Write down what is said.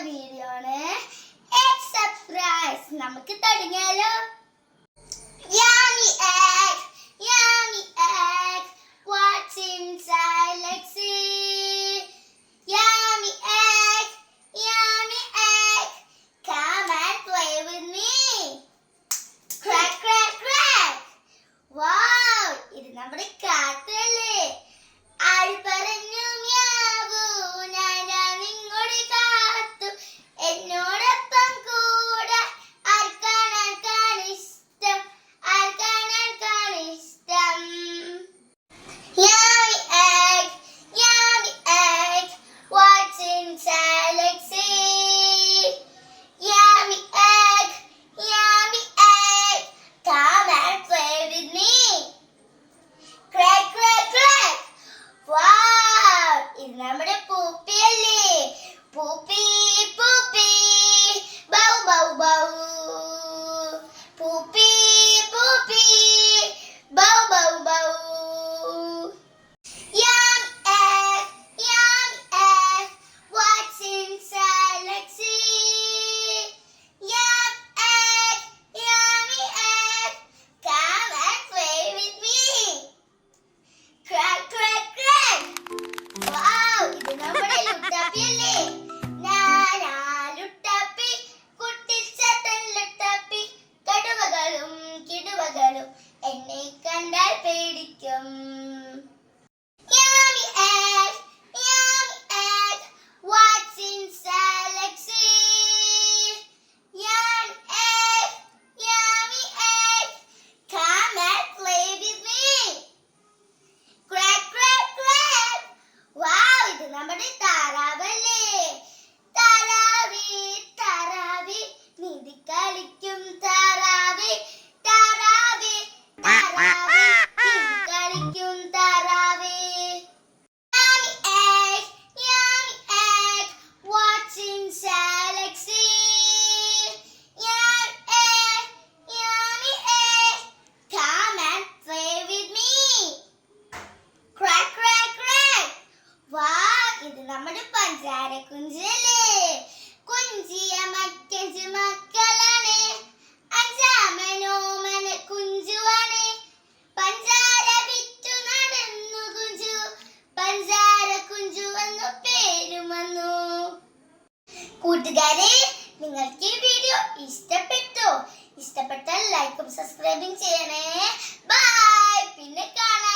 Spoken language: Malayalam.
വീഡിയോ ആണ്. സർപ്രൈസ്. നമുക്ക് തുടങ്ങിയാലോ? Yummy egg, yummy egg. What's inside? Let's see. Yummy egg, yummy egg. Come and play with me. Crack, crack, crack. Wow, ഇത് നമ്മുടെ കാറ്റല്ലേ? ആര് പറഞ്ഞു മ്യാവൂ? ഞാനാ നിങ്ങളുടെ കാത്തു. എന്നോടൊപ്പം കൂടെ ആർക്കാണ് ഇഷ്ടം? ആർക്കാണ് ഇഷ്ടം? Yummy egg, yummy egg. What's inside? Let's see. Yummy egg, yummy egg. Come and play with me. Crack, crack, crack. Wow, ഇത് നമ്മുടെ പൂപ്പിയല്ലേ? Poopy Poopy bow bow bow. Poopy Poopy bow bow bow. Yummy egg, yummy egg. What's inside? Let's see. Yummy egg, yummy egg. Come and play with me. Crack, crack, crack. Wow, ഇത് നമ്മുടെ ലുട്ടാപ്പിയല്ലേ? ഞാനാ ലുട്ടാപ്പി, കുട്ടിച്ചേട്ടൻ ലുട്ടാപ്പി. കടുവകളും കിടുവകളും എന്നെ കണ്ടാൽ പേടിക്കും. Yummy egg, yummy egg. What's inside? Let's see. Yummy egg, yummy egg. Come and play with me. Crack, crack, crack. Wow, ഇത് നമ്മുടെ താറാവല്ലേ? താറാവി താറാവി നീന്തി കളിക്കും താറാവി. താറാവി താറാവി നീന്തി കളിക്കും താറാവി. Yummy egg, yummy egg. What's inside? Let's see. Yummy egg, yummy egg. Come and play with me. Crack, crack, crack. Wow, ഇത് നമ്മുടെ പഞ്ചാര കുഞ്ചല്ലേ? കുഞ്ചിയ മക്കഞ്ച് മക്കളാണ്. അഞ്ചാമനോമന കുഞ്ചുവാണ്. പഞ്ചാര വിറ്റു നടന്നു കുഞ്ചു. പഞ്ചാര കുഞ്ചു എന്നു പേരും വന്നു. കൂട്ടുകാരെ, നിങ്ങൾക്ക് ഈ വീഡിയോ ഇഷ്ടപ്പെട്ടോ? ഇഷ്ടപ്പെട്ടാൽ ലൈക്കും സബ്സ്ക്രൈബും ചെയ്യണേ. ബൈ, പിന്നെ കാണാം.